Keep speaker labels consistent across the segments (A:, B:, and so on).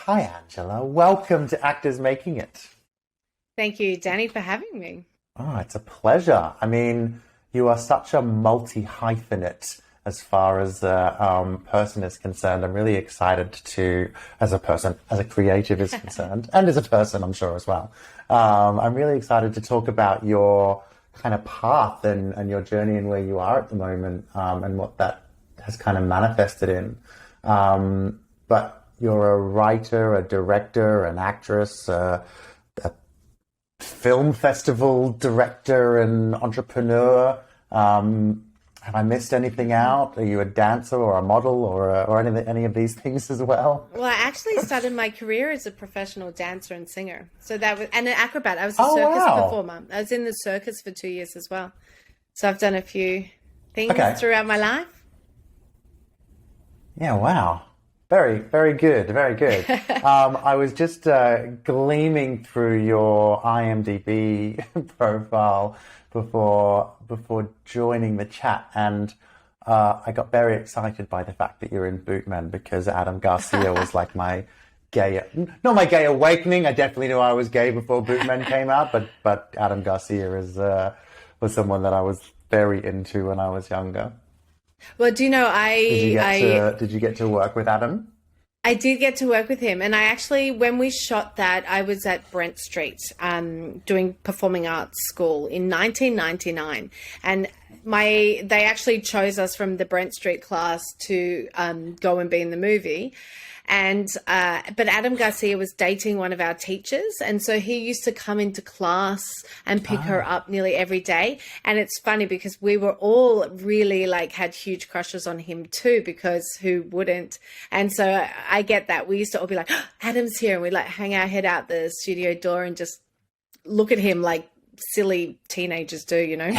A: Hi, Angela. Welcome to Actors Making It.
B: Thank you, Danny, for having me.
A: Oh, it's a pleasure. I mean, you are such a multi-hyphenate as far as a person is concerned. I'm really excited to, as a person, as a creative is concerned, and as a person, I'm sure as well. I'm really excited to talk about your kind of path and your journey and where you are at the moment, and what that has kind of manifested in. But you're a writer, a director, an actress, a film festival director and entrepreneur. Have I missed anything out? Are you a dancer or a model or any of these things as well?
B: Well, I actually started my career as a professional dancer and singer. So that was, and an acrobat. I was a
A: Oh,
B: circus
A: wow.
B: performer. I was in the circus for 2 years as well. So I've done a few things
A: Okay.
B: throughout my life.
A: Yeah, wow. Very, very good. Very good. I was just gleaming through your IMDb profile before joining the chat, and I got very excited by the fact that you're in Bootmen because Adam Garcia was like my gay, not my gay awakening. I definitely knew I was gay before Bootmen came out, but Adam Garcia is was someone that I was very into when I was younger.
B: Well, do you know,
A: Did you get to work with Adam?
B: I did get to work with him, and I actually, when we shot that, I was at Brent Street, doing performing arts school in 1999, and they actually chose us from the Brent Street class to go and be in the movie. And but Adam Garcia was dating one of our teachers, and so he used to come into class and pick her up nearly every day. And it's funny because we were all really like had huge crushes on him too, because who wouldn't? And so I get that. We used to all be like, "Oh, Adam's here," and we'd like hang our head out the studio door and just look at him like silly teenagers do, you know.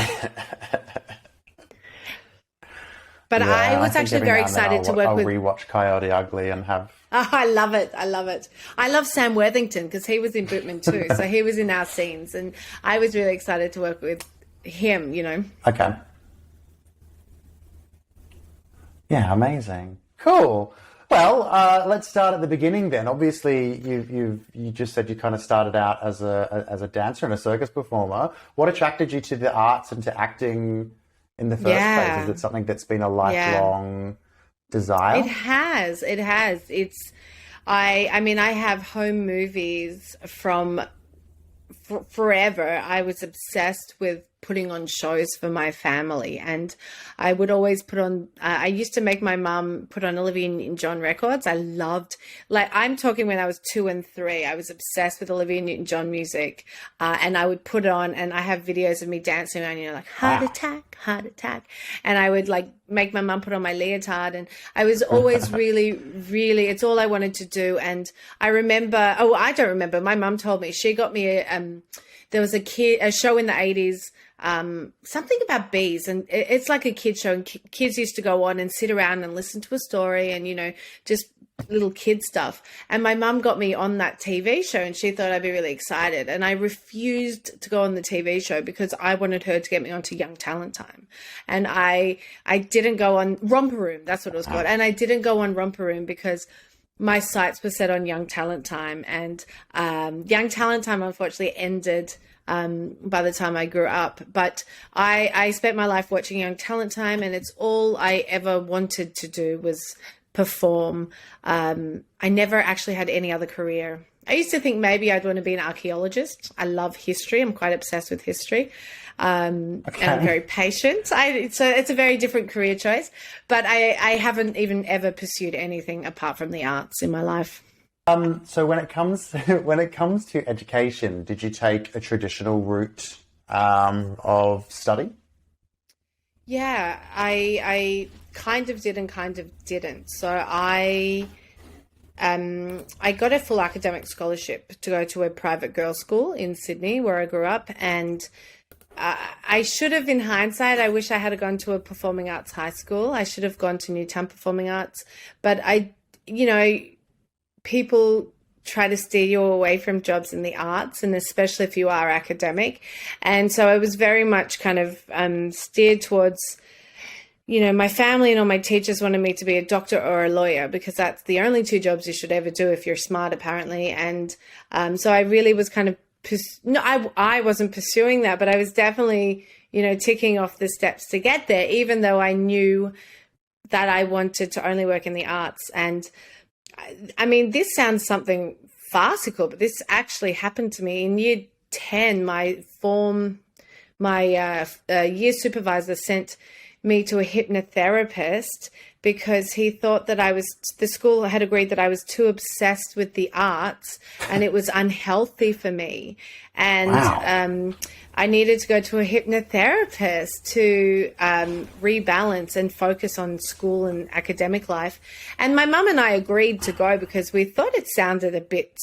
B: But
A: Yeah,
B: I
A: I
B: was
A: think
B: actually
A: every
B: very
A: now and then
B: excited to
A: I'll
B: work with.
A: rewatch Coyote Ugly and have.
B: Oh, I love it. I love it. I love Sam Worthington because he was in Bootman too. So he was in our scenes, and I was really excited to work with him, you know.
A: Okay. Yeah, amazing. Cool. Well, let's start at the beginning then. Obviously, you just said you kind of started out as a dancer and a circus performer. What attracted you to the arts and to acting in the first place? Is
B: Yeah.
A: it something that's been a
B: Yeah.
A: lifelong desire?
B: It has. It has. I mean, I have home movies from forever. I was obsessed with putting on shows for my family, and I would always put on. I used to make my mum put on Olivia Newton-John records. I loved, like, I'm talking when I was 2 and 3. I was obsessed with Olivia Newton-John music, and I would put it on, and I have videos of me dancing around, you know, like heart attack, and I would like make my mum put on my leotard, and I was always really, really. It's all I wanted to do, and I remember. Oh, I don't remember. My mum told me she got me there was a show in the 80s, something about bees, and it's like a kid show, and kids used to go on and sit around and listen to a story, and you know, just little kid stuff. And my mum got me on that TV show, and she thought I'd be really excited, and I refused to go on the TV show because I wanted her to get me onto Young Talent Time, and I didn't go on Romper Room, that's what it was called, and I didn't go on Romper Room because my sights were set on Young Talent Time, and Young Talent Time unfortunately ended by the time I grew up. But I spent my life watching Young Talent Time, and it's all I ever wanted to do was perform. I never actually had any other career. I used to think maybe I'd want to be an archaeologist. I love history. I'm quite obsessed with history. And I'm very patient. So it's a very different career choice, but I haven't even ever pursued anything apart from the arts in my life.
A: So when it comes when it comes to education, did you take a traditional route of study?
B: Yeah, I kind of did and kind of didn't. So I got a full academic scholarship to go to a private girls' school in Sydney where I grew up, and I should have, in hindsight, I wish I had gone to a performing arts high school. I should have gone to Newtown Performing Arts, but you know, people try to steer you away from jobs in the arts, and especially if you are academic. And so I was very much kind of steered towards my family and all my teachers wanted me to be a doctor or a lawyer because that's the only two jobs you should ever do if you're smart, apparently. And so I really was kind of, I wasn't pursuing that, but I was definitely, ticking off the steps to get there, even though I knew that I wanted to only work in the arts. And I mean, this sounds something farcical, but this actually happened to me in year 10. My year supervisor sent me to a hypnotherapist because he thought that the school had agreed that I was too obsessed with the arts and it was unhealthy for me. And
A: Wow.
B: I needed to go to a hypnotherapist to rebalance and focus on school and academic life. And my mum and I agreed to go because we thought it sounded a bit,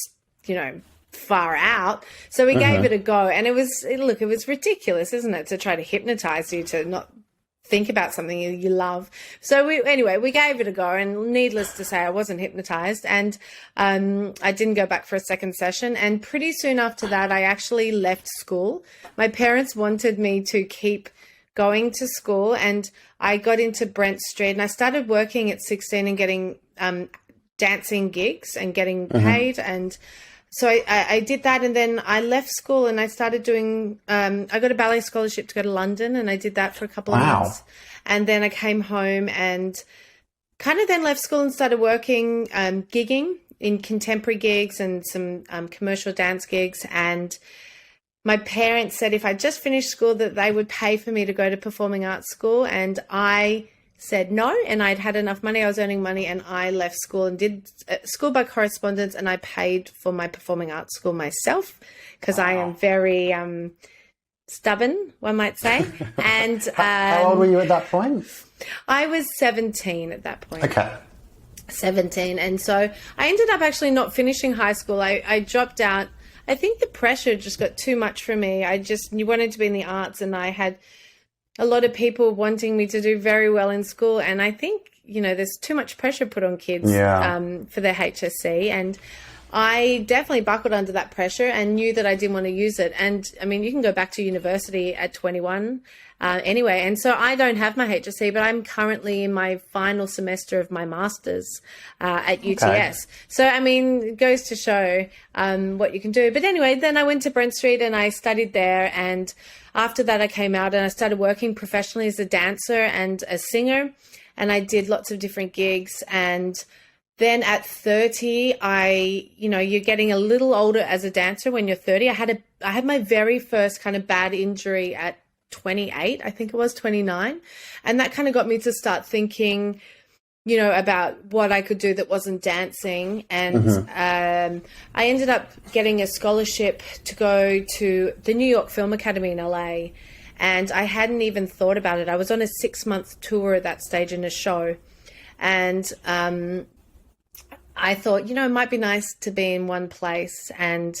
B: far out. So we gave it a go. And it was ridiculous, isn't it, to try to hypnotize you to not think about something you love. So we gave it a go, and needless to say, I wasn't hypnotized, and I didn't go back for a second session. And pretty soon after that, I actually left school. My parents wanted me to keep going to school, and I got into Brent Street, and I started working at 16 and getting dancing gigs and getting paid. And so I did that, and then I left school and I started doing, I got a ballet scholarship to go to London, and I did that for a couple of months. And then I came home and kind of then left school and started working, gigging in contemporary gigs and some commercial dance gigs. And my parents said if I just finished school that they would pay for me to go to performing arts school. And I said no, and I'd had enough money. I was earning money, and I left school and did school by correspondence, and I paid for my performing arts school myself because I am very stubborn, one might say. And
A: how old were you at that point?
B: I was 17 at that point.
A: Okay.
B: 17. And so I ended up actually not finishing high school. I dropped out. I think the pressure just got too much for me. You wanted to be in the arts, and I had a lot of people wanting me to do very well in school. And I think, there's too much pressure put on kids for their HSC. And I definitely buckled under that pressure and knew that I didn't want to use it. And I mean, you can go back to university at 21 anyway. And so I don't have my HSC, but I'm currently in my final semester of my master's at UTS. Okay. So, I mean, it goes to show what you can do. But anyway, then I went to Brent Street and I studied there. And after that, I came out and I started working professionally as a dancer and a singer. And I did lots of different gigs. And then at 30, you're getting a little older as a dancer when you're 30. I had my very first kind of bad injury at 28, I think it was 29. And that kind of got me to start thinking, about what I could do that wasn't dancing. And I ended up getting a scholarship to go to the New York Film Academy in LA. And I hadn't even thought about it. I was on a 6-month tour at that stage in a show. And I thought, it might be nice to be in one place. And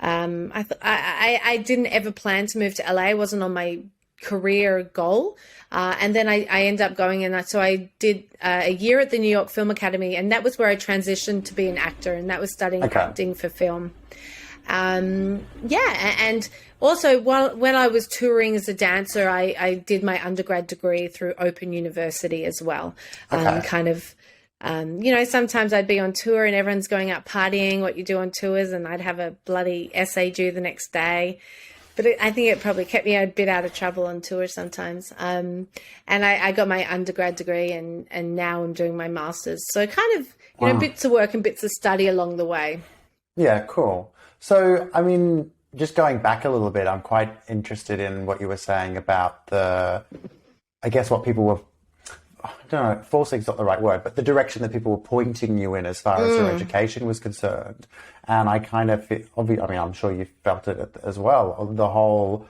B: I didn't ever plan to move to LA. It wasn't on my career goal. And then I ended up going, and so I did a year at the New York Film Academy, and that was where I transitioned to be an actor, and that was studying acting for film. And also when I was touring as a dancer, I did my undergrad degree through Open University as well. Sometimes I'd be on tour and everyone's going out partying, what you do on tours, and I'd have a bloody essay due the next day. But I think it probably kept me a bit out of trouble on tour sometimes. And I got my undergrad degree, and now I'm doing my master's. So kind of, bits of work and bits of study along the way.
A: Yeah, cool. So, I mean, just going back a little bit, I'm quite interested in what you were saying about what people were, I don't know, forcing is not the right word, but the direction that people were pointing you in as far as your education was concerned. And I kind of, I'm sure you felt it as well. The whole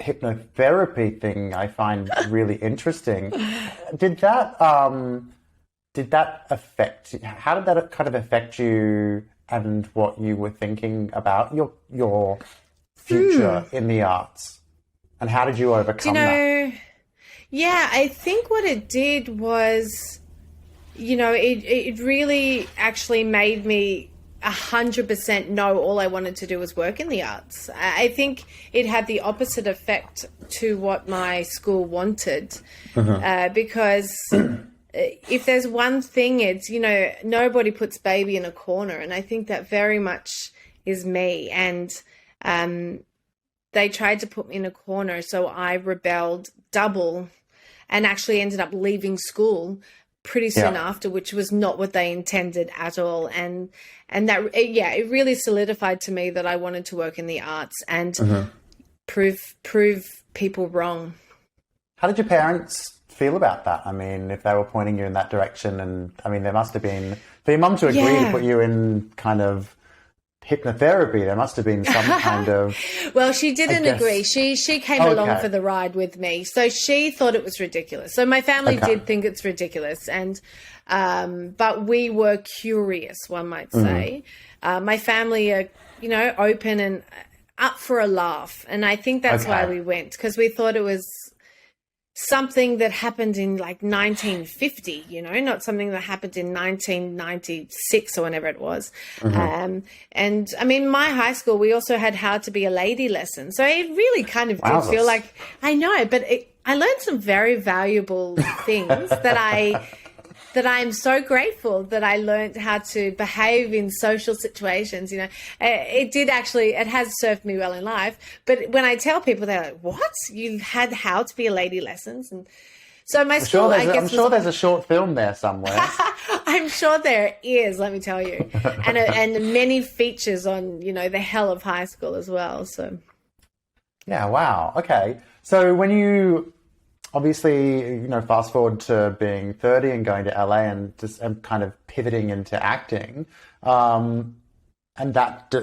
A: hypnotherapy thing I find really interesting. Did that affect, how did that kind of affect you and what you were thinking about your future in the arts? And how did you overcome that?
B: Yeah, I think what it did was, it really actually made me 100% no, all I wanted to do was work in the arts. I think it had the opposite effect to what my school wanted, because if there's one thing, it's, you know, nobody puts baby in a corner. And I think that very much is me. And they tried to put me in a corner, so I rebelled double and actually ended up leaving school pretty soon after, which was not what they intended at all. And that, it really solidified to me that I wanted to work in the arts and prove people wrong.
A: How did your parents feel about that? I mean, if they were pointing you in that direction, and I mean, there must have been, for your mum to agree to put you in kind of hypnotherapy, there must have been some kind of...
B: Well, she didn't agree. She came along for the ride with me. So she thought it was ridiculous. So my family did think it's ridiculous. And but we were curious, one might say. My family are, you know, open and up for a laugh. And I think that's why we went, because we thought it was something that happened in like 1950, you know, not something that happened in 1996 or whenever it was. And I mean, my high school, we also had How to Be a Lady lesson. So it really kind of did feel like, I know, but I learned some very valuable things that I'm so grateful that I learned how to behave in social situations. You know, it has served me well in life. But when I tell people, they're like, what? You had How to Be a Lady lessons? And so my school,
A: I'm sure there's a short film there somewhere.
B: I'm sure there is, let me tell you. And many features on, you know, the hell of high school as well. So.
A: Yeah, wow. Okay. So when you... Obviously, you know, fast forward to being 30 and going to LA and just kind of pivoting into acting. And that,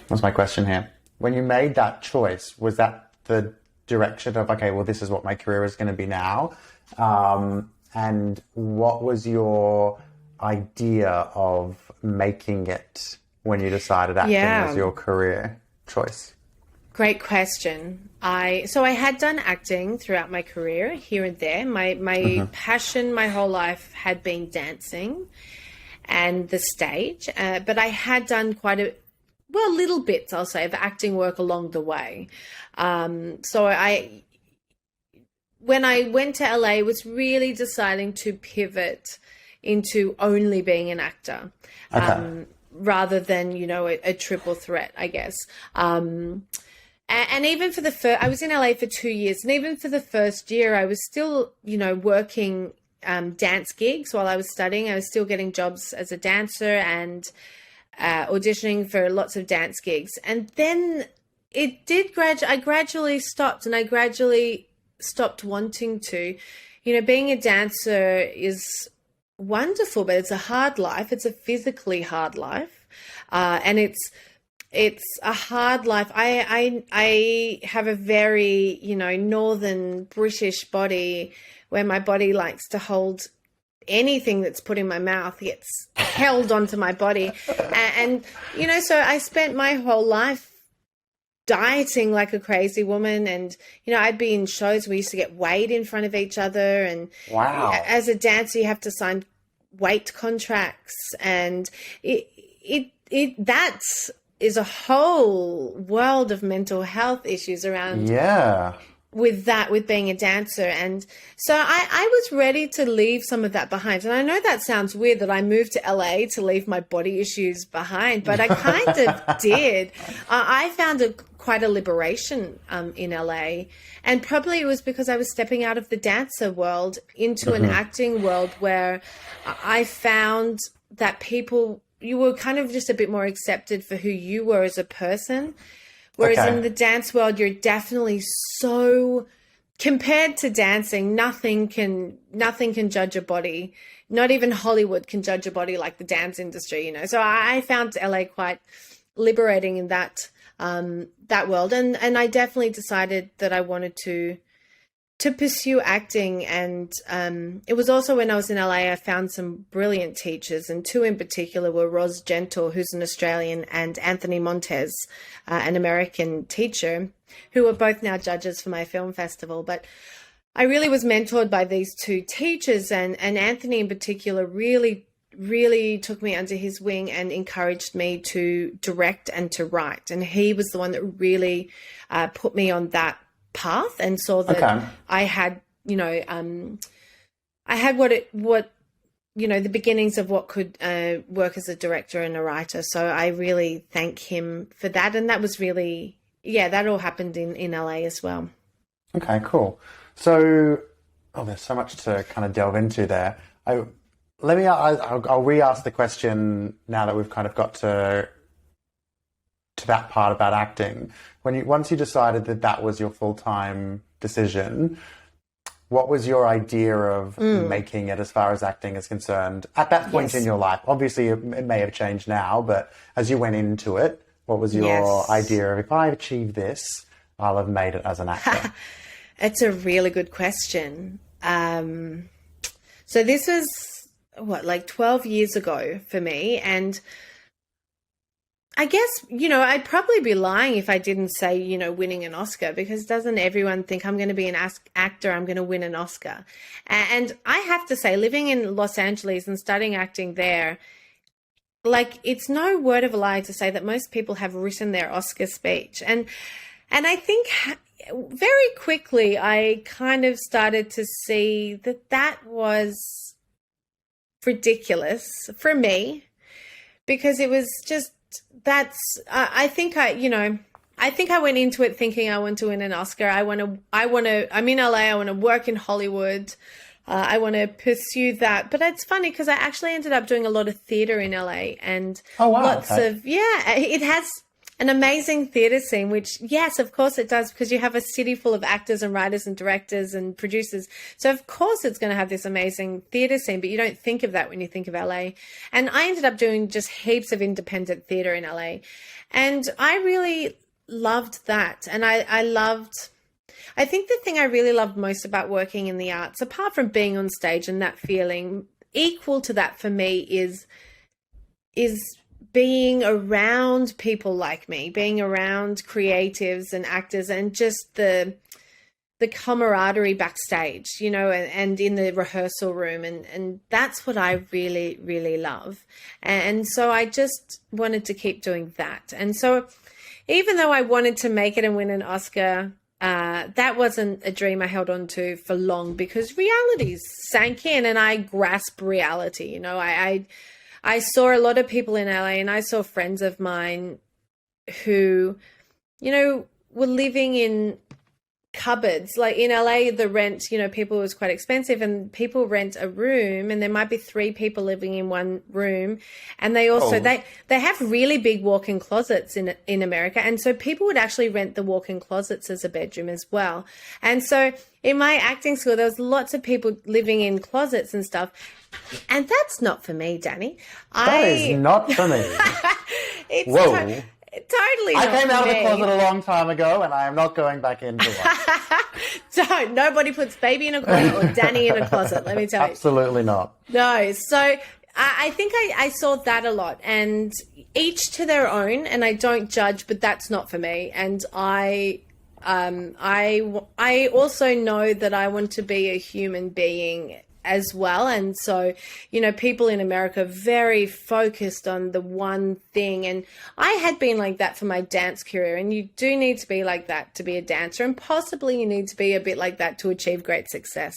A: what's my question here? When you made that choice, was that the direction of, okay, well, this is what my career is going to be now? And what was your idea of making it when you decided acting was your career choice?
B: Great question. I had done acting throughout my career here and there. My passion my whole life had been dancing and the stage, but I had done little bits, I'll say, of acting work along the way. So when I went to LA, was really deciding to pivot into only being an actor, rather than, you know, a triple threat, I guess. And even for I was in LA for 2 years, and even for the first year, I was still, you know, working dance gigs while I was studying. I was still getting jobs as a dancer and auditioning for lots of dance gigs. And then it did I gradually stopped, and I gradually stopped wanting to. You know, being a dancer is wonderful, but it's a hard life. It's a physically hard life, and it's a hard life. I have a very, you know, northern British body where my body likes to hold anything that's put in my mouth gets held onto my body. And, you know, so I spent my whole life dieting like a crazy woman. And, you know, I'd be in shows where we used to get weighed in front of each other. And as a dancer, you have to sign weight contracts. And that's is a whole world of mental health issues around with being a dancer. And so I was ready to leave some of that behind. And I know that sounds weird that I moved to LA to leave my body issues behind, but I kind of did. I found quite a liberation in LA. And probably it was because I was stepping out of the dancer world into an acting world where I found that you were kind of just a bit more accepted for who you were as a person. Whereas in the dance world, you're definitely so, compared to dancing, nothing can judge a body. Not even Hollywood can judge a body like the dance industry, you know. So I found LA quite liberating in that world. And I definitely decided that I wanted to pursue acting. And it was also when I was in LA, I found some brilliant teachers, and two in particular were Ros Gentle, who's an Australian, and Anthony Montez, an American teacher, who are both now judges for my film festival. But I really was mentored by these two teachers, and Anthony in particular really took me under his wing and encouraged me to direct and to write. And he was the one that really put me on that path and saw that I had, I had the beginnings of what could work as a director and a writer. So I really thank him for that. And that was really, that all happened in LA as well.
A: Okay, cool. So, there's so much to kind of delve into there. I'll re-ask the question now that we've kind of got to that part about acting. Once you decided that was your full-time decision, what was your idea of making it as far as acting is concerned at that point in your life? Obviously, it may have changed now, but as you went into it, what was your idea of, if I achieve this, I'll have made it as an actor?
B: It's a really good question. So this was, 12 years ago for me. And I guess, I'd probably be lying if I didn't say, winning an Oscar, because doesn't everyone think I'm going to be an actor, I'm going to win an Oscar? And I have to say, living in Los Angeles and studying acting there, it's no word of a lie to say that most people have written their Oscar speech. And I think very quickly I kind of started to see that was ridiculous for me, because it was just, I think I went into it thinking I want to win an Oscar. I'm in LA, I want to work in Hollywood. I want to pursue that. But it's funny because I actually ended up doing a lot of theater in LA, and it has an amazing theater scene, which, yes, of course it does, because you have a city full of actors and writers and directors and producers. So of course it's going to have this amazing theater scene, but you don't think of that when you think of LA. And I ended up doing just heaps of independent theater in LA. And I really loved that. And I think the thing I really loved most about working in the arts, apart from being on stage and that feeling, equal to that for me is being around people like me, being around creatives and actors, and just the camaraderie backstage, and in the rehearsal room. And that's what I really, really love. And so I just wanted to keep doing that. And so even though I wanted to make it and win an Oscar, that wasn't a dream I held on to for long, because realities sank in and I grasped reality. I saw a lot of people in LA, and I saw friends of mine who, were living in cupboards. Like in LA, the rent, people was quite expensive, and people rent a room, and there might be 3 people living in one room. And they also, they have really big walk-in closets in America. And so people would actually rent the walk-in closets as a bedroom as well. And so in my acting school, there was lots of people living in closets and stuff. And that's not for me, Danny.
A: That is not for me.
B: It's
A: Whoa.
B: Totally not
A: I came out
B: for
A: of the
B: me.
A: closet a long time ago, and I am not going back into one.
B: Don't. Nobody puts baby in a closet or Danny in a closet, let me tell you.
A: Absolutely not.
B: No. So I think I saw that a lot, and each to their own, and I don't judge, but that's not for me. And I also know that I want to be a human being as well. And so, people in America are very focused on the one thing. And I had been like that for my dance career. And you do need to be like that to be a dancer. And possibly you need to be a bit like that to achieve great success.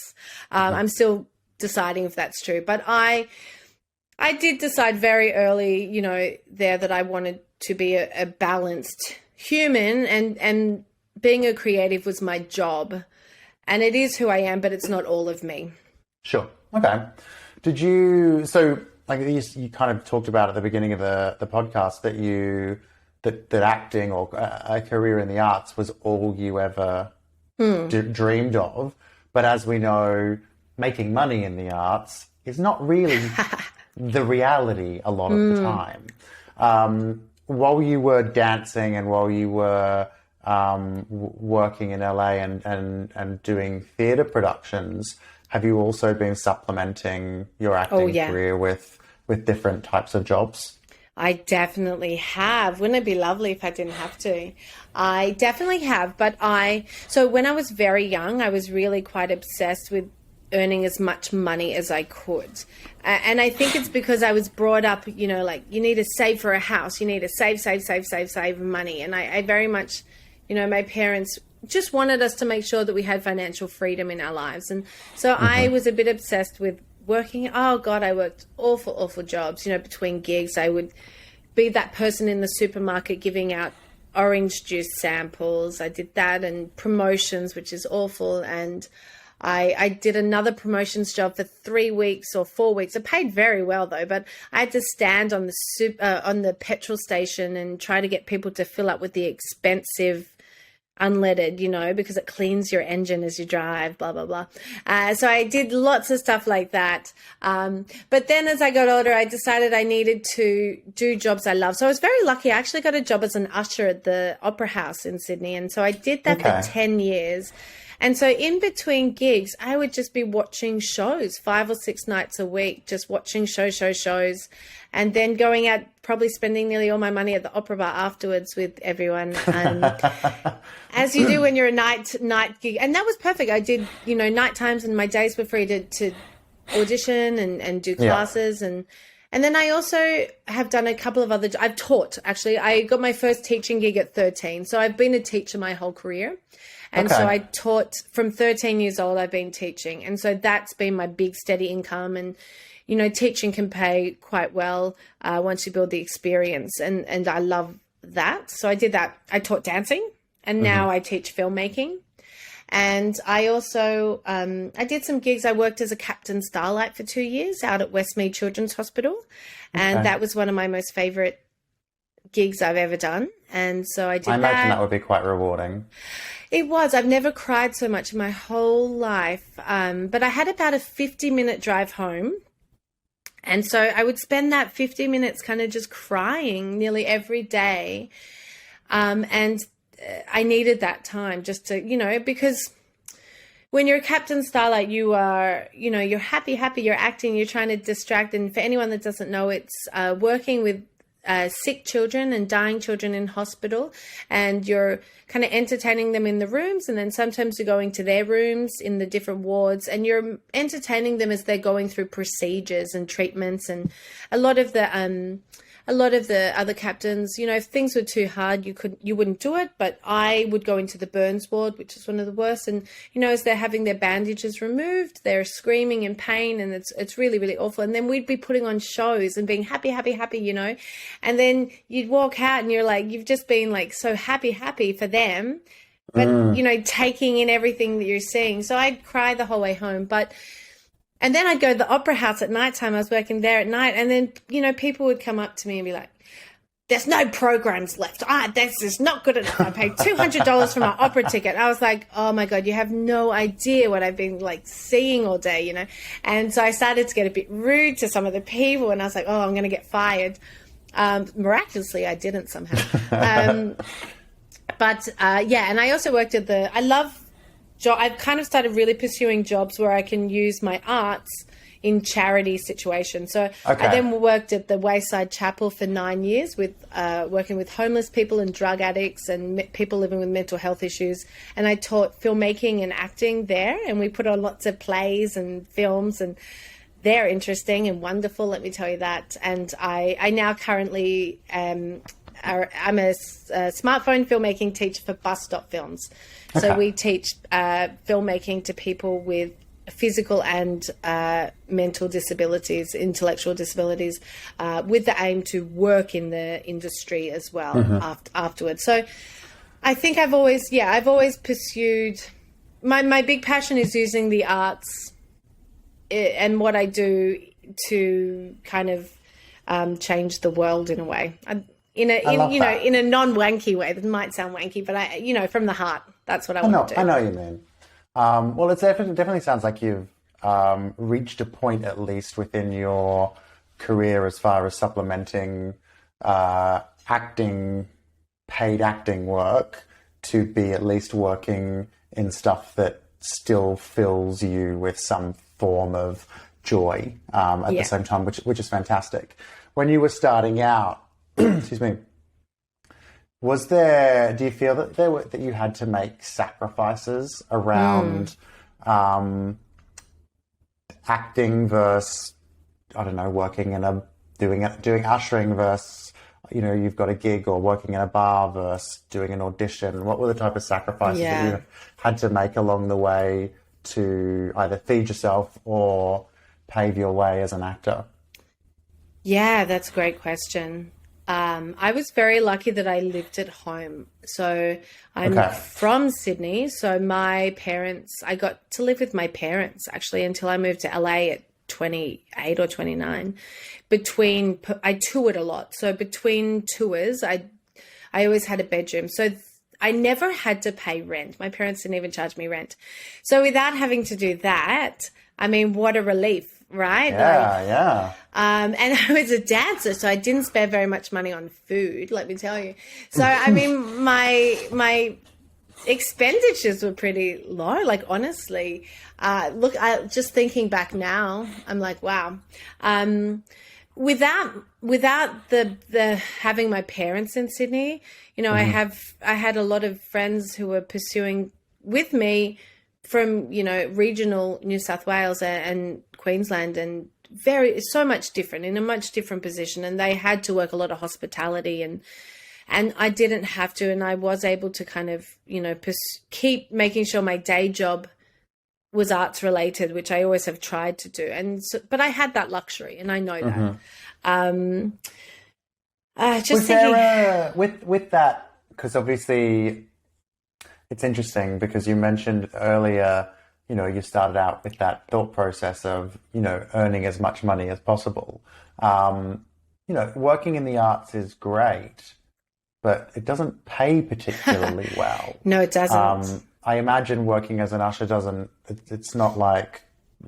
B: I'm still deciding if that's true. But I did decide very early, there that I wanted to be a balanced human, and being a creative was my job. And it is who I am, but it's not all of me.
A: Sure. Okay. Did you, you kind of talked about at the beginning of the podcast that acting or a career in the arts was all you ever dreamed of. But as we know, making money in the arts is not really the reality a lot of the time. While you were dancing and while you were working in LA and doing theatre productions, have you also been supplementing your acting career with different types of jobs?
B: I definitely have. Wouldn't it be lovely if I didn't have to? I definitely have. So when I was very young, I was really quite obsessed with earning as much money as I could. And I think it's because I was brought up, you know, like you need to save for a house. You need to save money. And I very much, you know, my parents just wanted us to make sure that we had financial freedom in our lives. And so I was a bit obsessed with working. Oh God, I worked awful jobs, you know, between gigs. I would be that person in the supermarket giving out orange juice samples. I did that, and promotions, which is awful. And I did another promotions job for 3 weeks or 4 weeks. It paid very well though, but I had to stand on the petrol station and try to get people to fill up with the expensive unleaded, you know, because it cleans your engine as you drive, blah, blah, blah. So I did lots of stuff like that. But then as I got older, I decided I needed to do jobs I love. So I was very lucky. I actually got a job as an usher at the Opera House in Sydney. And so I did that for 10 years. And so in between gigs, I would just be watching shows 5 or 6 nights a week, just watching shows, and then going out, probably spending nearly all my money at the opera bar afterwards with everyone. As you do when you're a night gig. And that was perfect. I did, you know, night times, and my days were free to audition and do classes. And then I also have done a couple of other, I've taught actually. I got my first teaching gig at 13. So I've been a teacher my whole career. And so I taught from 13 years old, I've been teaching. And so that's been my big steady income. And, you know, teaching can pay quite well once you build the experience. And I love that. So I did that. I taught dancing, and now I teach filmmaking. And I also, I did some gigs. I worked as a Captain Starlight for 2 years out at Westmead Children's Hospital. And that was one of my most favorite gigs I've ever done. And so I did that. I
A: imagine that would be quite rewarding.
B: It was. I've never cried so much in my whole life. But I had about a 50-minute drive home. And so I would spend that 50 minutes kind of just crying nearly every day. And I needed that time just to, you know, because when you're a Captain Starlight, you are, you know, you're happy, you're acting, you're trying to distract. And for anyone that doesn't know, it's working with sick children and dying children in hospital, and you're kind of entertaining them in the rooms, and then sometimes you're going to their rooms in the different wards, and you're entertaining them as they're going through procedures and treatments. And a lot of the other captains, you know, if things were too hard, you wouldn't do it. But I would go into the burns ward, which is one of the worst. And, you know, as they're having their bandages removed, they're screaming in pain, and it's really, really awful. And then we'd be putting on shows and being happy, you know, and then you'd walk out and you're like, you've just been like so happy for them, but, you know, taking in everything that you're seeing. So I'd cry the whole way home. And then I'd go to the Opera House at nighttime. I was working there at night. And then, you know, people would come up to me and be like, there's no programs left. This is not good enough. I paid $200 for my opera ticket. I was like, oh my God, you have no idea what I've been like seeing all day, you know? And so I started to get a bit rude to some of the people, and I was like, oh, I'm going to get fired. Miraculously, I didn't somehow. And I also worked at I've kind of started really pursuing jobs where I can use my arts in charity situations. So I then worked at the Wayside Chapel for 9 years with working with homeless people and drug addicts and people living with mental health issues. And I taught filmmaking and acting there, and we put on lots of plays and films, and they're interesting and wonderful, let me tell you that. And I now currently I'm a smartphone filmmaking teacher for Bus Stop Films. So we teach filmmaking to people with physical and mental disabilities, intellectual disabilities, with the aim to work in the industry as well afterwards. So I think I've always pursued, my big passion is using the arts and what I do to kind of change the world in a way. In a non-wanky way. That might sound wanky, but from the heart, that's what I want to do.
A: I know you mean. Well, it definitely sounds like you've reached a point, at least within your career, as far as supplementing paid acting work, to be at least working in stuff that still fills you with some form of joy at the same time, which is fantastic. When you were starting out, excuse me, do you feel that that you had to make sacrifices around acting versus, I don't know, working in doing ushering versus, you've got a gig, or working in a bar versus doing an audition? What were the type of sacrifices that you had to make along the way to either feed yourself or pave your way as an actor?
B: Yeah, that's a great question. I was very lucky that I lived at home. So I'm from Sydney. So I got to live with my parents actually until I moved to LA at 28 or 29. I toured a lot. So between tours, I always had a bedroom. So I never had to pay rent. My parents didn't even charge me rent. So without having to do that, I mean, what a relief. Right?
A: Yeah.
B: And I was a dancer, so I didn't spend very much money on food, let me tell you. So, I mean, my expenditures were pretty low, like, honestly. Just thinking back now, I'm like, wow. Without the having my parents in Sydney, I had a lot of friends who were pursuing with me from, regional New South Wales and Queensland, and so much different, in a much different position. And they had to work a lot of hospitality, and I didn't have to. And I was able to kind of, keep making sure my day job was arts related, which I always have tried to do. But I had that luxury, and I know that. Just thinking
A: with that, because obviously it's interesting because you mentioned earlier, you started out with that thought process of, earning as much money as possible. Working in the arts is great, but it doesn't pay particularly well.
B: No, it doesn't.
A: I imagine working as an usher it's not like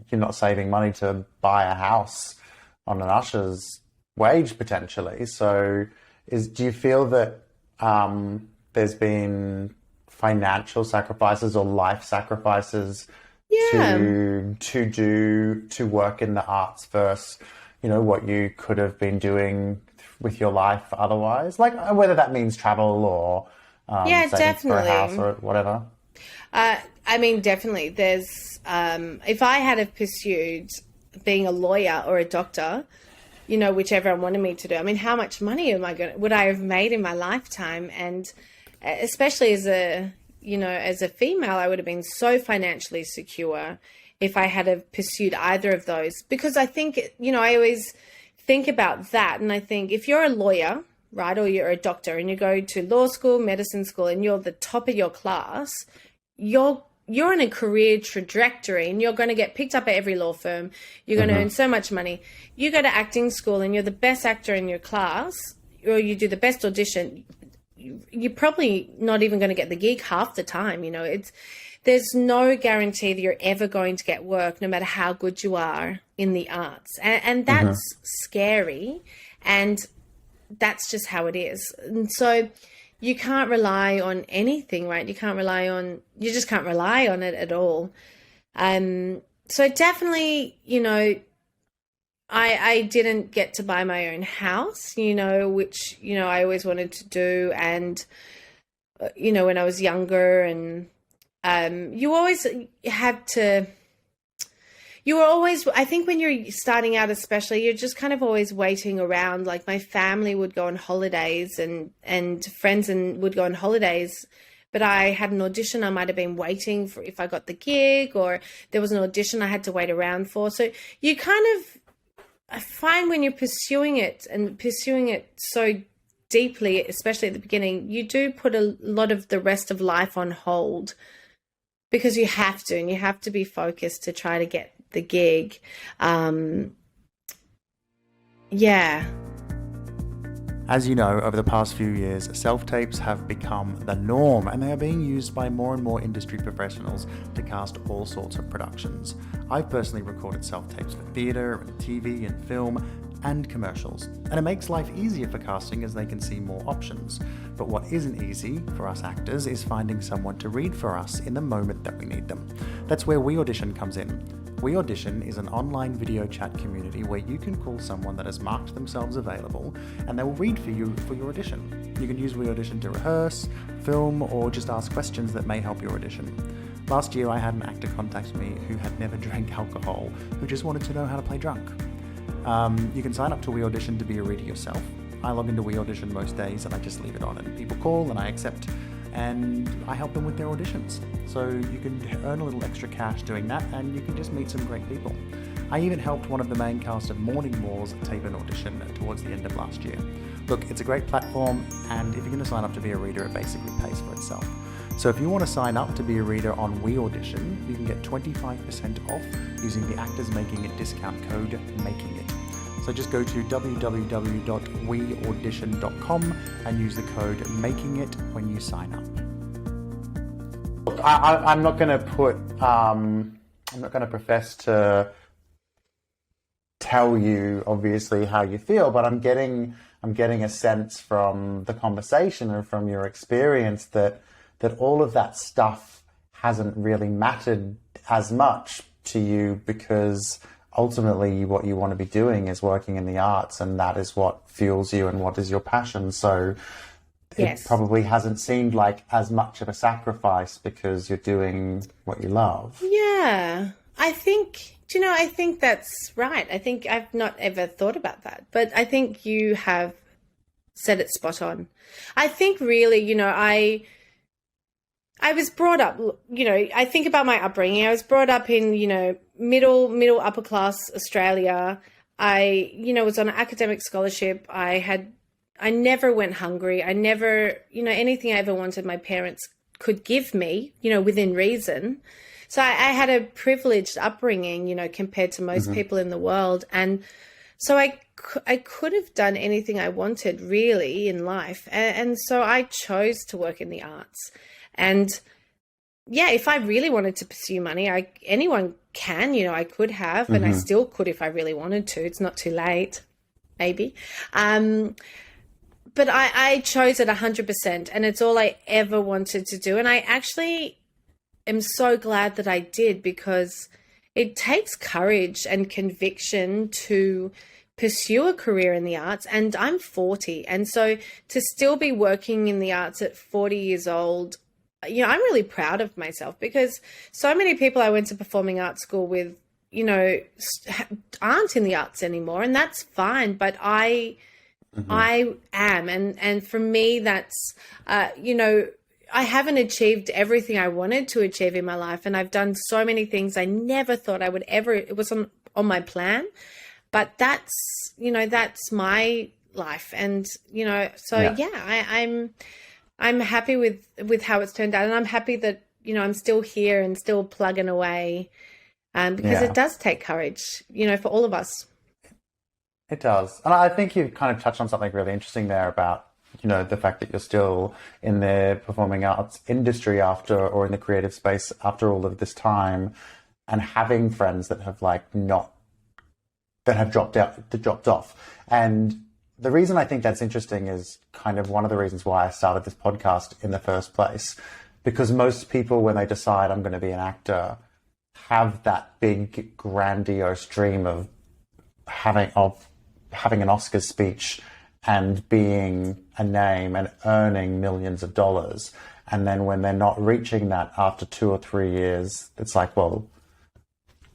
A: you're not saving money to buy a house on an usher's wage potentially. So do you feel that there's been financial sacrifices or life sacrifices to work in the arts versus, what you could have been doing with your life otherwise? Like whether that means travel or saving
B: definitely
A: for a house or whatever.
B: I mean, definitely. There's if I had have pursued being a lawyer or a doctor, whichever I wanted me to do. I mean, how much money would I have made in my lifetime? And especially as a female, I would have been so financially secure if I had have pursued either of those. Because I think, I always think about that. And I think if you're a lawyer, right, or you're a doctor and you go to law school, medicine school, and you're the top of your class, you're in a career trajectory and you're going to get picked up at every law firm. You're going to earn so much money. You go to acting school and you're the best actor in your class, or you do the best audition. You're probably not even going to get the gig half the time. There's no guarantee that you're ever going to get work, no matter how good you are in the arts. And that's scary. And that's just how it is. And so you can't rely on anything, right? You just can't rely on it at all. So definitely, I didn't get to buy my own house, which, I always wanted to do. And, when I was younger, and you always have to, I think when you're starting out especially, you're just kind of always waiting around. Like my family would go on holidays and friends would go on holidays, but I had an audition I might have been waiting for if I got the gig, or there was an audition I had to wait around for. So you kind of, I find when you're pursuing it so deeply, especially at the beginning, you do put a lot of the rest of life on hold because you have to, and you have to be focused to try to get the gig.
A: As you know, over the past few years, self-tapes have become the norm, and they are being used by more and more industry professionals to cast all sorts of productions. I've personally recorded self-tapes for theatre and TV and film and commercials, and it makes life easier for casting as they can see more options. But what isn't easy for us actors is finding someone to read for us in the moment that we need them. That's where We Audition comes in. We Audition is an online video chat community where you can call someone that has marked themselves available and they will read for you for your audition. You can use We Audition to rehearse, film, or just ask questions that may help your audition. Last year I had an actor contact me who had never drank alcohol, who just wanted to know how to play drunk. You can sign up to We Audition to be a reader yourself. I log into We Audition most days and I just leave it on, and people call and I accept, and I help them with their auditions. So you can earn a little extra cash doing that, and you can just meet some great people. I even helped one of the main cast of Morning Wars tape an audition towards the end of last year. Look, it's a great platform, and if you're going to sign up to be a reader, it basically pays for itself. So if you want to sign up to be a reader on We Audition, you can get 25% off using the Actors Making It discount code MAKINGIT. So just go to www.weaudition.com and use the code MAKINGIT when you sign up. Look, I'm not going to profess to tell you obviously how you feel, but I'm getting a sense from the conversation and from your experience that all of that stuff hasn't really mattered as much to you, because ultimately what you want to be doing is working in the arts, and that is what fuels you and what is your passion. So
B: Yes.
A: It probably hasn't seemed like as much of a sacrifice because you're doing what you love.
B: Yeah, I think that's right. I think I've not ever thought about that, but I think you have said it spot on. I think really, I was brought up, I think about my upbringing. I was brought up in, middle upper class Australia. I, was on an academic scholarship. I never went hungry. I never, anything I ever wanted, my parents could give me, within reason. So I had a privileged upbringing, compared to most people in the world. And so I could have done anything I wanted really in life. And so I chose to work in the arts. And yeah, if I really wanted to pursue money, anyone can, I could have, and I still could if I really wanted to. It's not too late, maybe. But I chose it 100%, and it's all I ever wanted to do. And I actually am so glad that I did, because it takes courage and conviction to pursue a career in the arts. And I'm 40. And so to still be working in the arts at 40 years old, I'm really proud of myself, because so many people I went to performing arts school with, aren't in the arts anymore, and that's fine. But I am. And for me, that's, I haven't achieved everything I wanted to achieve in my life. And I've done so many things I never thought I would ever, it was on my plan, but that's my life. And, I'm happy with how it's turned out. And I'm happy that, I'm still here and still plugging away, because it does take courage, for all of us.
A: It does. And I think you kind of touched on something really interesting there about, the fact that you're still in the performing arts industry or in the creative space after all of this time, and having friends that have dropped off. And the reason I think that's interesting is kind of one of the reasons why I started this podcast in the first place, because most people, when they decide I'm going to be an actor, have that big grandiose dream of having an Oscar speech and being a name and earning millions of dollars. And then when they're not reaching that after 2 or 3 years, it's like, well,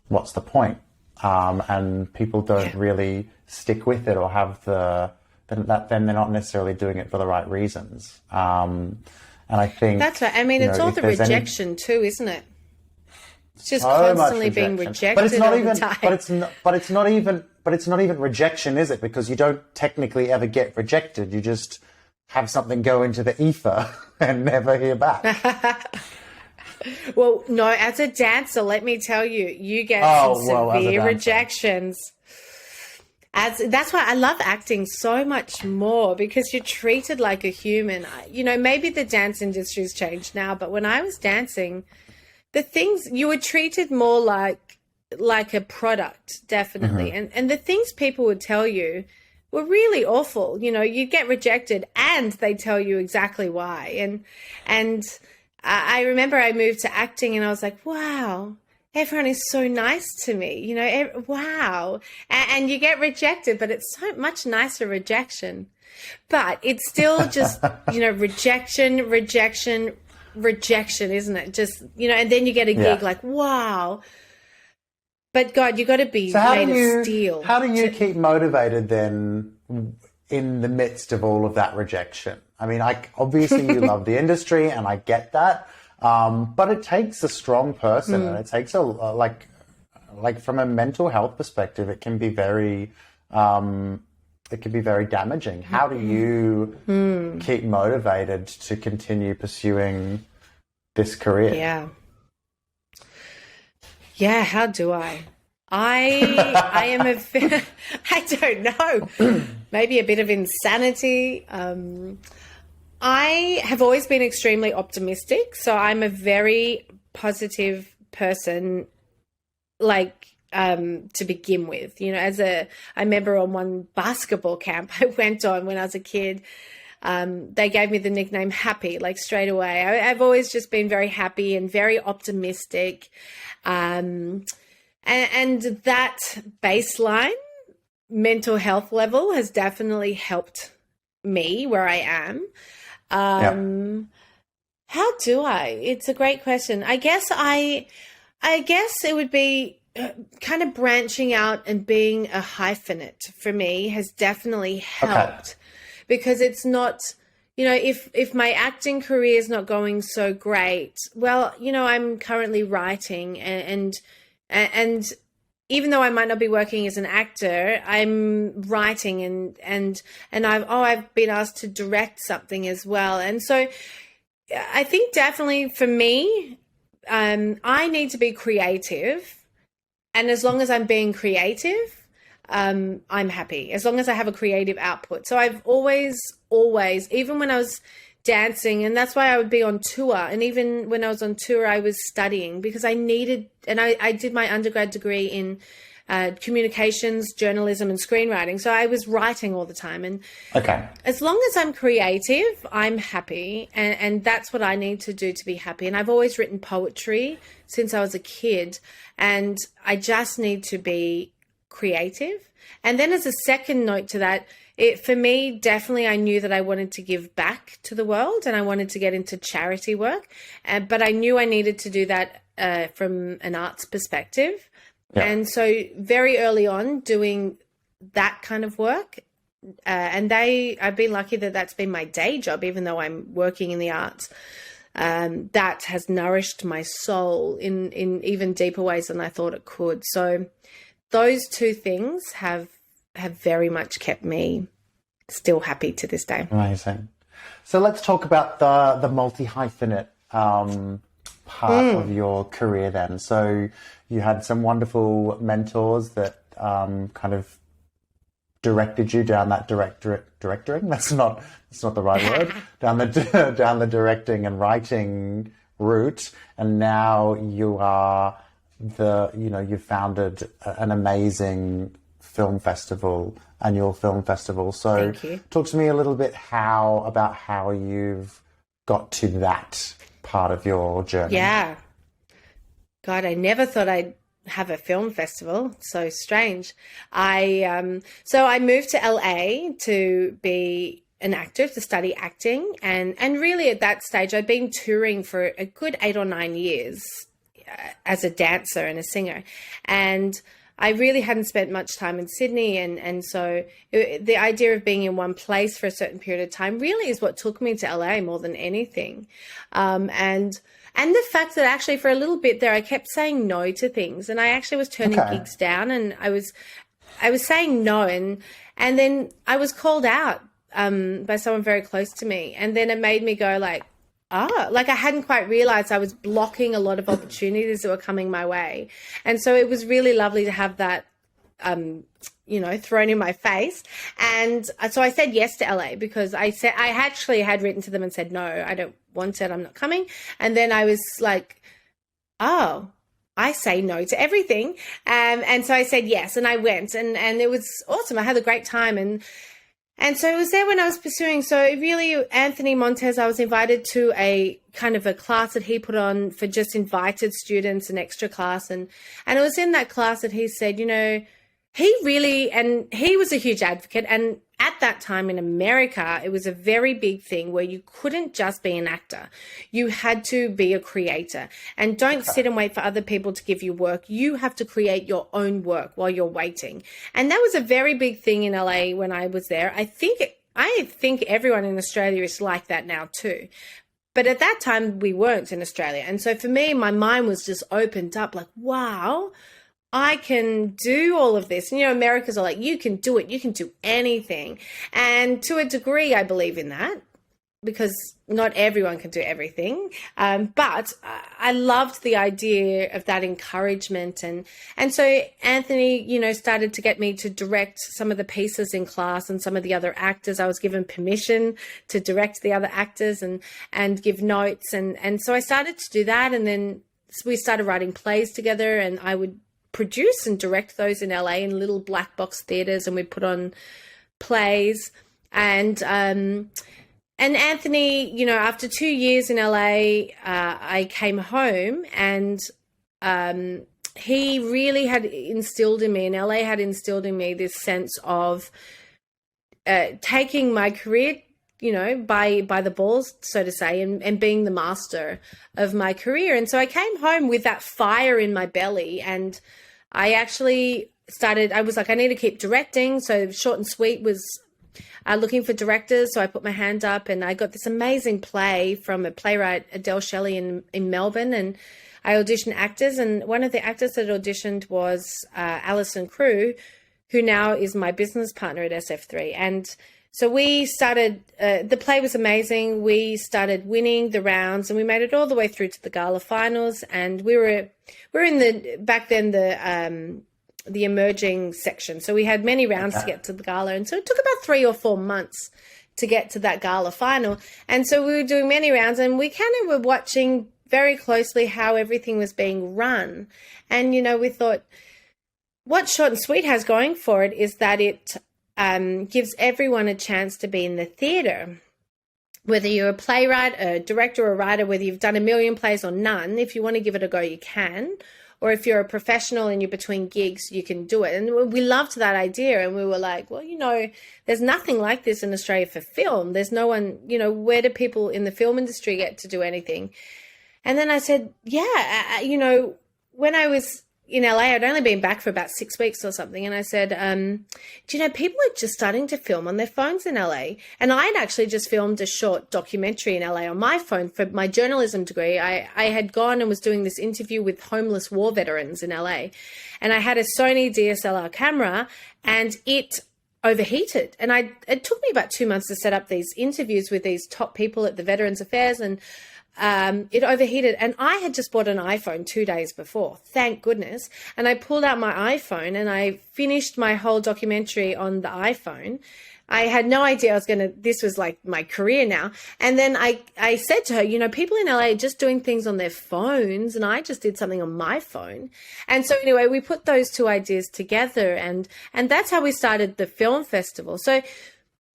A: what's the point? And people don't really stick with it, or have then they're not necessarily doing it for the right reasons. And I think
B: that's right. I mean, it's all the rejection too, isn't it? It's just constantly being rejected
A: but it's not
B: all
A: even,
B: the time.
A: But it's not even rejection, is it? Because you don't technically ever get rejected. You just have something go into the ether and never hear back.
B: Well, no, as a dancer, let me tell you, you get severe rejections. That's why I love acting so much more, because you're treated like a human. Maybe the dance industry's changed now, but when I was dancing, the things you were treated more like a product, definitely. And the things people would tell you were really awful. You'd get rejected and they tell you exactly why. And I remember I moved to acting and I was like, wow, everyone is so nice to me, you know, wow. And you get rejected, but it's so much nicer rejection. But it's still just, you know, rejection, isn't it? Just, you know, and then you get a gig like, wow. But God, you got to be made of steel.
A: How do you keep motivated then in the midst of all of that rejection? I mean, obviously you love the industry, and I get that. But it takes a strong person, and it takes like from a mental health perspective, it can be very damaging. How do you keep motivated to continue pursuing this career?
B: Yeah, how do I? I am I don't know. Maybe a bit of insanity. I have always been extremely optimistic, so I'm a very positive person, like, to begin with. You know, I remember on one basketball camp I went on when I was a kid, they gave me the nickname Happy, like straight away. I've always just been very happy and very optimistic. And that baseline mental health level has definitely helped me where I am. How do I? It's a great question. I guess it would be kind of branching out and being a hyphenate for me has definitely helped, because it's not, you know, if my acting career is not going so great, well, you know, I'm currently writing and even though I might not be working as an actor, I'm writing and I've been asked to direct something as well. And so I think definitely for me, I need to be creative. And as long as I'm being creative, I'm happy, as long as I have a creative output. So I've always, even when I was dancing, and that's why I would be on tour. And even when I was on tour, I was studying because I needed, and I did my undergrad degree in communications, journalism, and screenwriting. So I was writing all the time. And as long as I'm creative, I'm happy. And that's what I need to do to be happy. And I've always written poetry since I was a kid. And I just need to be creative. And then as a second note to that, for me, definitely I knew that I wanted to give back to the world and I wanted to get into charity work. But I knew I needed to do that from an arts perspective. Yeah. And so very early on doing that kind of work, I've been lucky that that's been my day job, even though I'm working in the arts. That has nourished my soul in even deeper ways than I thought it could. So those two things have very much kept me still happy to this day.
A: Amazing. So let's talk about the multi-hyphenate part of your career then. So you had some wonderful mentors that kind of directed you down that directing. That's not the right word. down the directing and writing route, and now you are you've founded an amazing film festival, annual film festival. So talk to me a little bit about how you've got to that part of your journey.
B: Yeah. God, I never thought I'd have a film festival. So strange. So I moved to LA to be an actor, to study acting. And really at that stage, I'd been touring for a good 8 or 9 years as a dancer and a singer. And I really hadn't spent much time in Sydney. And so the idea of being in one place for a certain period of time really is what took me to LA more than anything. And the fact that actually for a little bit there, I kept saying no to things, and I actually was turning gigs down, and I was saying no. And then I was called out by someone very close to me. And then it made me go like I hadn't quite realized I was blocking a lot of opportunities that were coming my way. And so it was really lovely to have that, thrown in my face. And so I said yes to LA because I actually had written to them and said, no, I don't want it. I'm not coming. And then I was like, oh, I say no to everything. And so I said yes, and I went, and it was awesome. I had a great time. And so it was there when I was pursuing. So really, Anthony Montez, I was invited to a kind of a class that he put on for just invited students, an extra class. And it was in that class that he said, he was a huge advocate. And at that time in America, it was a very big thing where you couldn't just be an actor. You had to be a creator. And don't sit and wait for other people to give you work. You have to create your own work while you're waiting. And that was a very big thing in LA when I was there. I think everyone in Australia is like that now too. But at that time, we weren't in Australia. And so for me, my mind was just opened up like, wow, I can do all of this. And, Americans are like, you can do it. You can do anything. And to a degree, I believe in that because not everyone can do everything. But I loved the idea of that encouragement. And so Anthony, started to get me to direct some of the pieces in class and some of the other actors. I was given permission to direct the other actors and give notes. And so I started to do that. And then we started writing plays together, and I would produce and direct those in LA in little black box theaters, and we put on plays. And Anthony, after 2 years in LA, I came home, and he really had instilled in me, and LA had instilled in me this sense of taking my career, by the balls, so to say, and being the master of my career. And so I came home with that fire in my belly, and I actually I was like, I need to keep directing. So Short and Sweet was looking for directors. So I put my hand up, and I got this amazing play from a playwright, Adele Shelley in Melbourne. And I auditioned actors. And one of the actors that auditioned was Alison Crew, who now is my business partner at SF3. And so we started, the play was amazing. We started winning the rounds, and we made it all the way through to the gala finals. And we were in back then, the emerging section. So we had many rounds to get to the gala. And so it took about 3 or 4 months to get to that gala final. And so we were doing many rounds, and we kind of were watching very closely how everything was being run. And, we thought what Short and Sweet has going for it is that it gives everyone a chance to be in the theatre. Whether you're a playwright, a director, or a writer, whether you've done a million plays or none, if you want to give it a go, you can. Or if you're a professional and you're between gigs, you can do it. And we loved that idea. And we were like, well, there's nothing like this in Australia for film. There's no one, where do people in the film industry get to do anything? And then I said, yeah, when I was in LA, I'd only been back for about 6 weeks or something. And I said, people are just starting to film on their phones in LA. And I had actually just filmed a short documentary in LA on my phone for my journalism degree. I had gone and was doing this interview with homeless war veterans in LA. And I had a Sony DSLR camera, and it overheated. And it took me about 2 months to set up these interviews with these top people at the Veterans Affairs, and it overheated. And I had just bought an iPhone 2 days before, thank goodness. And I pulled out my iPhone, and I finished my whole documentary on the iPhone. I had no idea this was like my career now. And then I said to her, people in LA are just doing things on their phones, and I just did something on my phone. And so anyway, we put those two ideas together, and that's how we started the film festival. So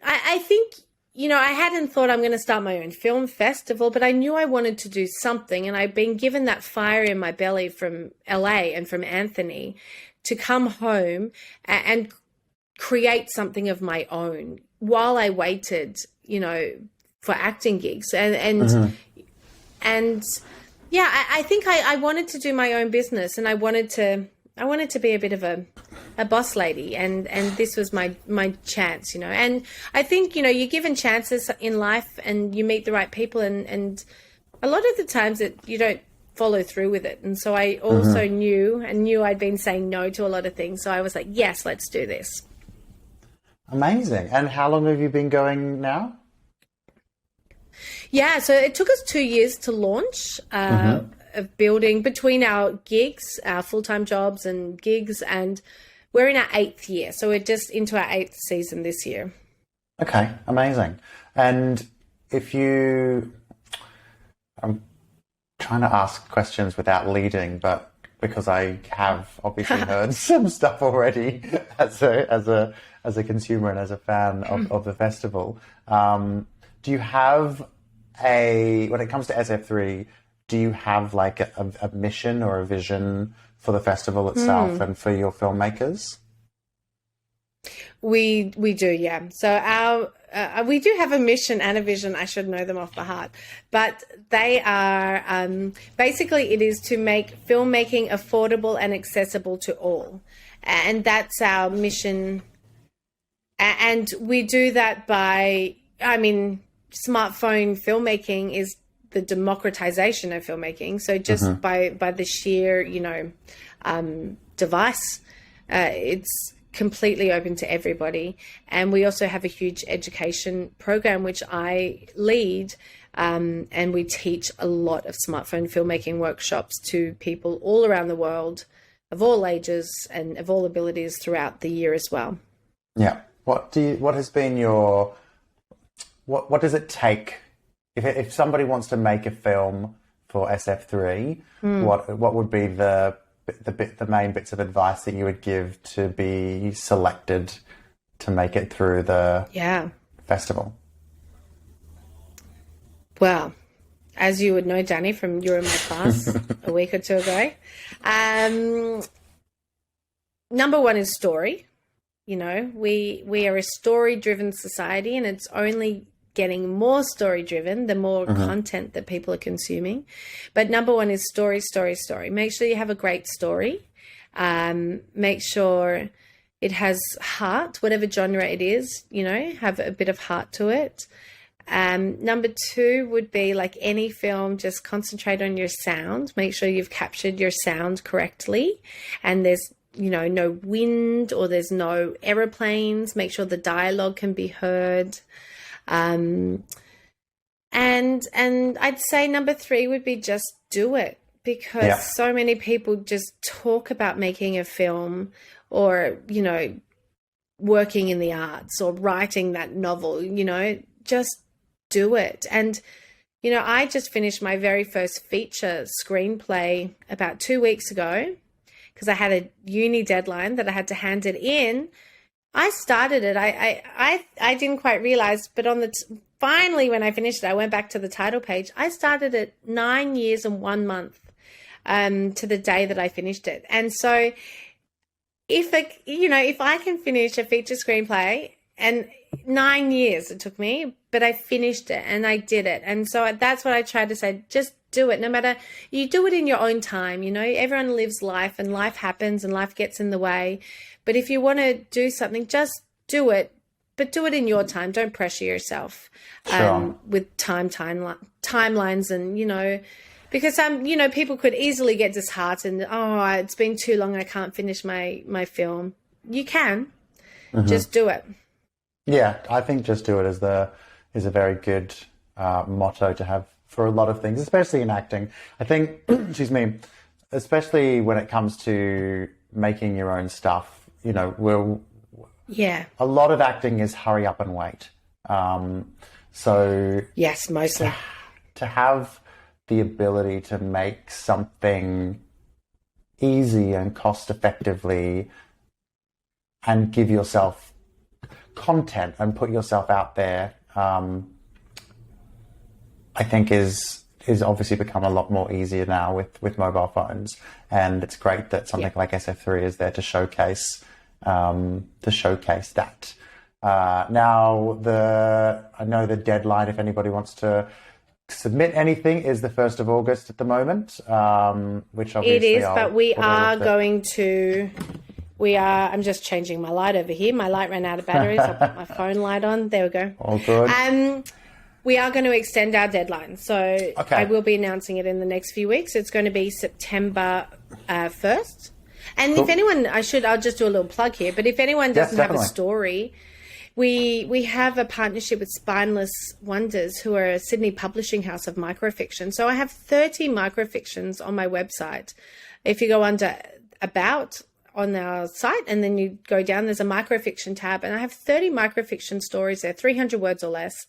B: I think, I hadn't thought I'm going to start my own film festival, but I knew I wanted to do something. And I'd been given that fire in my belly from LA and from Anthony to come home and create something of my own while I waited, for acting gigs. And yeah, I think I wanted to do my own business, and I wanted to be a bit of a boss lady, and this was my chance, and I think, you're given chances in life, and you meet the right people, and a lot of the times that you don't follow through with it. And so I also knew I'd been saying no to a lot of things. So I was like, yes, let's do this.
A: Amazing. And how long have you been going now?
B: Yeah, so it took us 2 years to launch, of building between our gigs, our full-time jobs and gigs, and we're in our 8th year. So we're just into our 8th season this year.
A: Okay, amazing. And I'm trying to ask questions without leading, but because I have obviously heard some stuff already as a a consumer and as a fan of the festival. Do you have when it comes to SF3, do you have like a mission or a vision for the festival itself and for your filmmakers?
B: We do, yeah. So we do have a mission and a vision. I should know them off by heart, but they are basically it is to make filmmaking affordable and accessible to all, and that's our mission. And we do that by, smartphone filmmaking is the democratization of filmmaking. So just by the sheer, device, it's completely open to everybody. And we also have a huge education program, which I lead, and we teach a lot of smartphone filmmaking workshops to people all around the world of all ages and of all abilities throughout the year as well.
A: Yeah. What has been your, what does it take if somebody wants to make a film for SF3, what would be the main bits of advice that you would give to be selected to make it through the festival?
B: Well, as you would know, Danny, from you were in my class a week or two ago, number one is story. We are a story-driven society, and it's only getting more story-driven the more content that people are consuming. But number one is story, story, story. Make sure you have a great story. Make sure it has heart, whatever genre it is, have a bit of heart to it. Number two would be, like any film, just concentrate on your sound. Make sure you've captured your sound correctly, and there's no wind or there's no aeroplanes. Make sure the dialogue can be heard. And I'd say number three would be just do it, because so many people just talk about making a film or, working in the arts or writing that novel, just do it. And, I just finished my very first feature screenplay about 2 weeks ago, because I had a uni deadline that I had to hand it in. I started it. I didn't quite realize, but finally when I finished it, I went back to the title page. I started it 9 years and 1 month to the day that I finished it. And so if I can finish a feature screenplay, and 9 years it took me, but I finished it and I did it. And so that's what I tried to say. Just do it. No matter, you do it in your own time. Everyone lives life and life happens and life gets in the way. But if you want to do something, just do it, but do it in your time. Don't pressure yourself with timelines and, because people could easily get disheartened. Oh, it's been too long. I can't finish my film. You can just do it.
A: Yeah, I think just do it is a very good motto to have for a lot of things, especially in acting. I think, especially when it comes to making your own stuff, a lot of acting is hurry up and wait. So
B: yes, mostly
A: to have the ability to make something easy and cost effectively and give yourself content and put yourself out there, I think is obviously become a lot more easier now with mobile phones. And it's great that something like SF3 is there to showcase that. Now, I know the deadline, if anybody wants to submit anything, is the 1st of August at the moment, which obviously
B: it is, but we are going to... I'm just changing my light over here. My light ran out of batteries. I'll put my phone light on. There we go.
A: All good.
B: We are going to extend our deadline. So I will be announcing it in the next few weeks. It's going to be September 1st. And if anyone, I'll just do a little plug here, but if anyone doesn't have a story, we have a partnership with Spineless Wonders, who are a Sydney publishing house of microfiction. So I have 30 microfictions on my website. If you go under About on our site and then you go down, there's a microfiction tab, and I have 30 microfiction stories there, 300 words or less.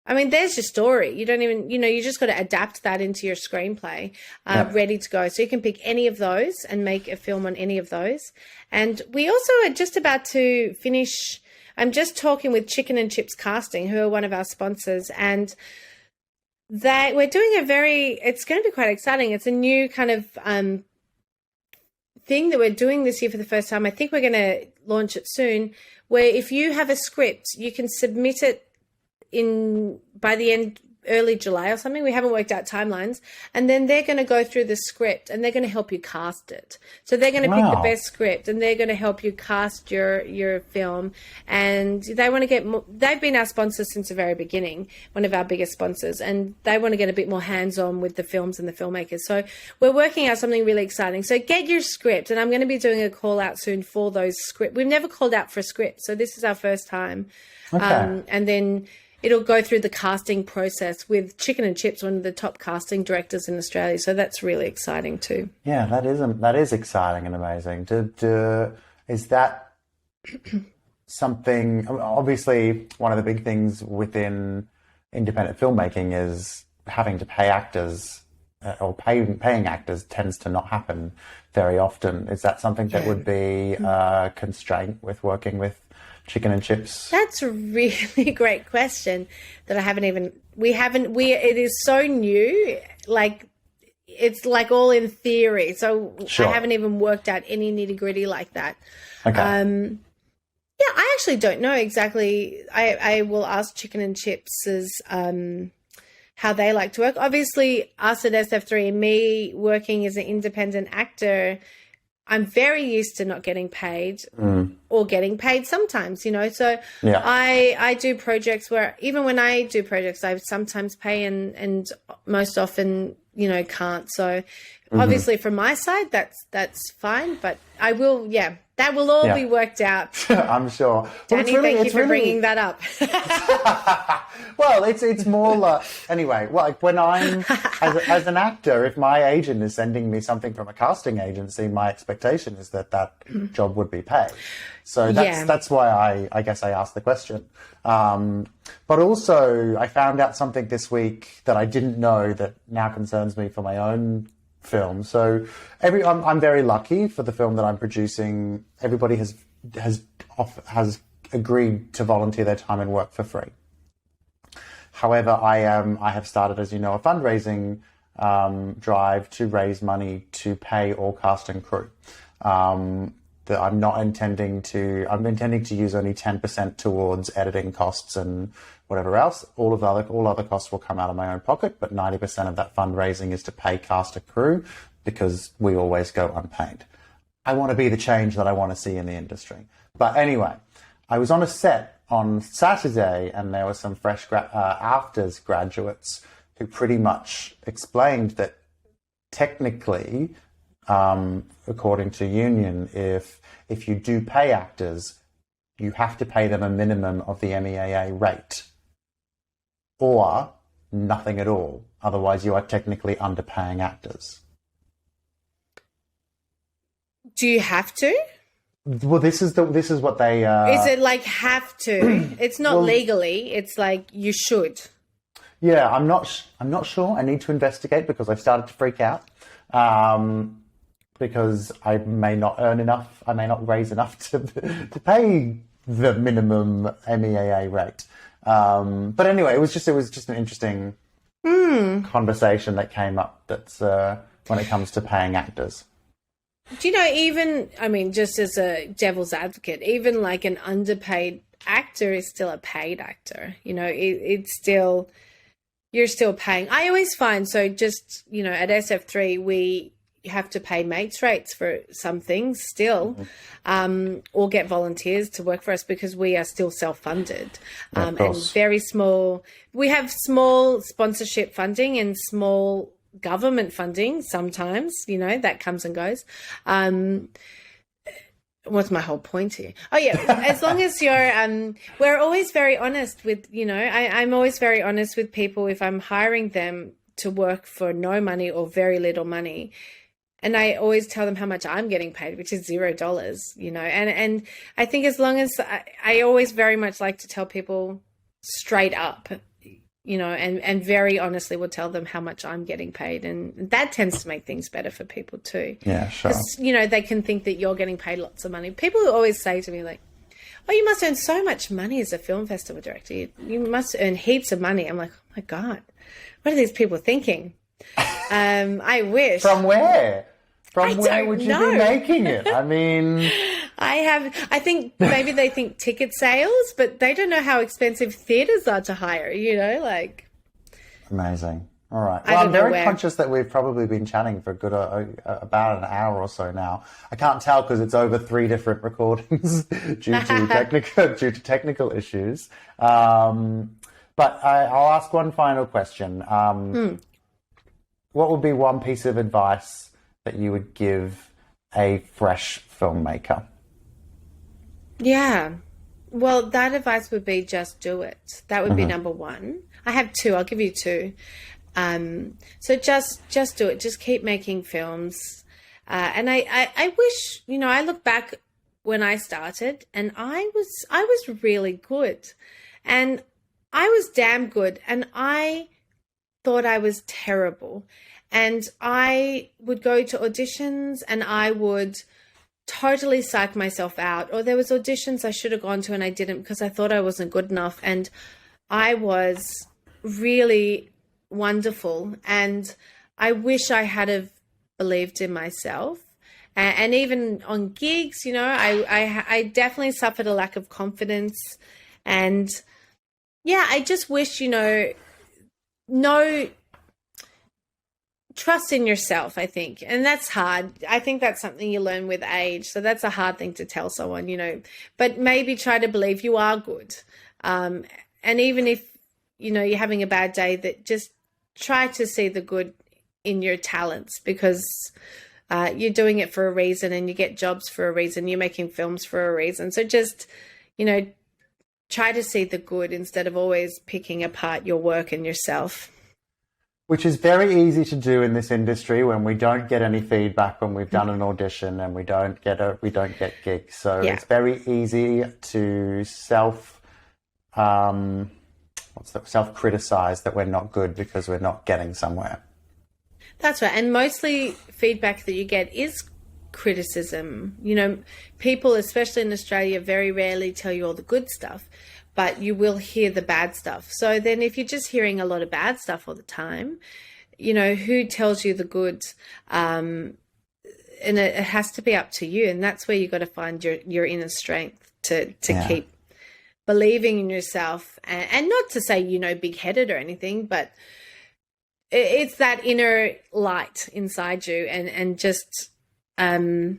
B: I mean, there's your story. You don't even, you just got to adapt that into your screenplay, ready to go. So you can pick any of those and make a film on any of those. And we also are just about to finish I'm just talking with Chicken and Chips Casting, who are one of our sponsors, and we're doing it's going to be quite exciting. It's a new kind of thing that we're doing this year for the first time. I think we're going to launch it soon, where if you have a script, you can submit it by the end, early July or something. We haven't worked out timelines. And then they're going to go through the script and they're going to help you cast it. So they're going to pick the best script and they're going to help you cast your film. And they want to get more, they've been our sponsors since the very beginning, one of our biggest sponsors, and they want to get a bit more hands-on with the films and the filmmakers. So we're working out something really exciting. So get your script, and I'm going to be doing a call out soon for those scripts. We've never called out for a script, so this is our first time.
A: Okay.
B: And then it'll go through the casting process with Chicken and Chips, one of the top casting directors in Australia. So that's really exciting too.
A: Yeah, that is exciting and amazing. Is that something? Obviously, one of the big things within independent filmmaking is having to pay actors, or paying actors tends to not happen very often. Is that something that would be a constraint with working with Chicken and Chips?
B: That's a really great question that it is so new, like it's like all in theory. So
A: Sure.
B: I haven't even worked out any nitty gritty like that.
A: Okay.
B: Yeah, I actually don't know exactly. I will ask Chicken and Chips's how they like to work. Obviously, us at SF3 and me working as an independent actor, I'm very used to not getting paid or getting paid sometimes, So
A: Yeah.
B: I do projects where even when I do projects, I sometimes pay and most often, can't. So obviously from my side, that's fine. But I will, that will all be worked out.
A: I'm sure.
B: Danny, thank you for bringing that up.
A: Well, it's more like, anyway, like when I'm, as an actor, if my agent is sending me something from a casting agency, my expectation is that job would be paid. So that's why I guess I asked the question. But also I found out something this week that I didn't know that now concerns me for my own film. So I'm very lucky for the film that I'm producing. Everybody has agreed to volunteer their time and work for free. However, I have started, as you know, a fundraising drive to raise money to pay all cast and crew. That I'm intending to use only 10% towards editing costs and whatever else. All other costs will come out of my own pocket, but 90% of that fundraising is to pay cast and crew because we always go unpaid. I want to be the change that I want to see in the industry. But anyway, I was on a set on Saturday and there were some fresh afters graduates who pretty much explained that technically, according to union, if you do pay actors, you have to pay them a minimum of the MEAA rate or nothing at all. Otherwise, you are technically underpaying actors.
B: Do you have to?
A: Well, this is what they.
B: Is it like have to? It's not legally. It's like you should.
A: Yeah, I'm not sure. I need to investigate because I've started to freak out. Because I may not earn enough, I may not raise enough to pay the minimum MEAA rate. But anyway, it was just an interesting conversation that came up. That's when it comes to paying actors.
B: Do you know, even, I mean, just as a devil's advocate, even like an underpaid actor is still a paid actor. It's still, you're still paying. I always find, so just, at SF3, we have to pay mates rates for some things still, or get volunteers to work for us because we are still self-funded, and very small. We have small sponsorship funding and small government funding sometimes, that comes and goes. What's my whole point here? Oh yeah, as long as you're, we're always very honest with, I'm always very honest with people if I'm hiring them to work for no money or very little money. And I always tell them how much I'm getting paid, which is $0, and I think as long as I always very much like to tell people straight up, and very honestly will tell them how much I'm getting paid. And that tends to make things better for people too.
A: Yeah, sure.
B: Because, they can think that you're getting paid lots of money. People always say to me like, oh, you must earn so much money as a film festival director. You must earn heaps of money. I'm like, oh my God, what are these people thinking? I wish.
A: From where? From where would you be making it? I mean,
B: I think maybe they think ticket sales, but they don't know how expensive theaters are to hire, you know, like.
A: Amazing. All right. Well, I'm very conscious that we've probably been chatting for a good about an hour or so now. I can't tell because it's over 3 different recordings due to technical issues. But I'll ask one final question. What would be one piece of advice that you would give a fresh filmmaker?
B: Yeah. Well, that advice would be just do it. That would be number 1. I have 2. I'll give you 2. So just do it. Just keep making films. And I wish, you know, I look back when I started and I was really good and I was damn good. And I thought I was terrible. And I would go to auditions and I would totally psych myself out. Or there was auditions I should have gone to and I didn't because I thought I wasn't good enough. And I was really wonderful. And I wish I had have believed in myself. And even on gigs, you know, I definitely suffered a lack of confidence. And yeah, I just wish, you know, trust in yourself, I think. And that's hard. I think that's something you learn with age. So that's a hard thing to tell someone, you know, but maybe try to believe you are good. And even if, you know, you're having a bad day, that just try to see the good in your talents because you're doing it for a reason and you get jobs for a reason. You're making films for a reason. So just, you know, try to see the good instead of always picking apart your work and yourself.
A: Which is very easy to do in this industry when we don't get any feedback when we've done an audition and we don't get gigs. So it's very easy to self-criticize that we're not good because we're not getting somewhere.
B: That's right. And mostly feedback that you get is criticism. You know, people, especially in Australia, very rarely tell you all the good stuff, but you will hear the bad stuff. So then if you're just hearing a lot of bad stuff all the time, you know, who tells you the good? And it has to be up to you. And that's where you've got to find your inner strength to keep believing in yourself. And not to say, you know, big-headed or anything, but it's that inner light inside you and just try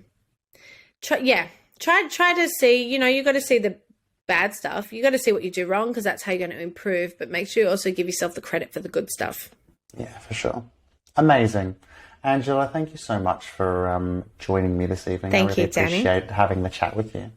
B: to see, you know, you got to see the bad stuff. You got to see what you do wrong because that's how you're going to improve, but make sure you also give yourself the credit for the good stuff.
A: Yeah, for sure. Amazing. Angela, thank you so much for joining me this evening.
B: Thank you,
A: Danny. I really appreciate having the chat with you.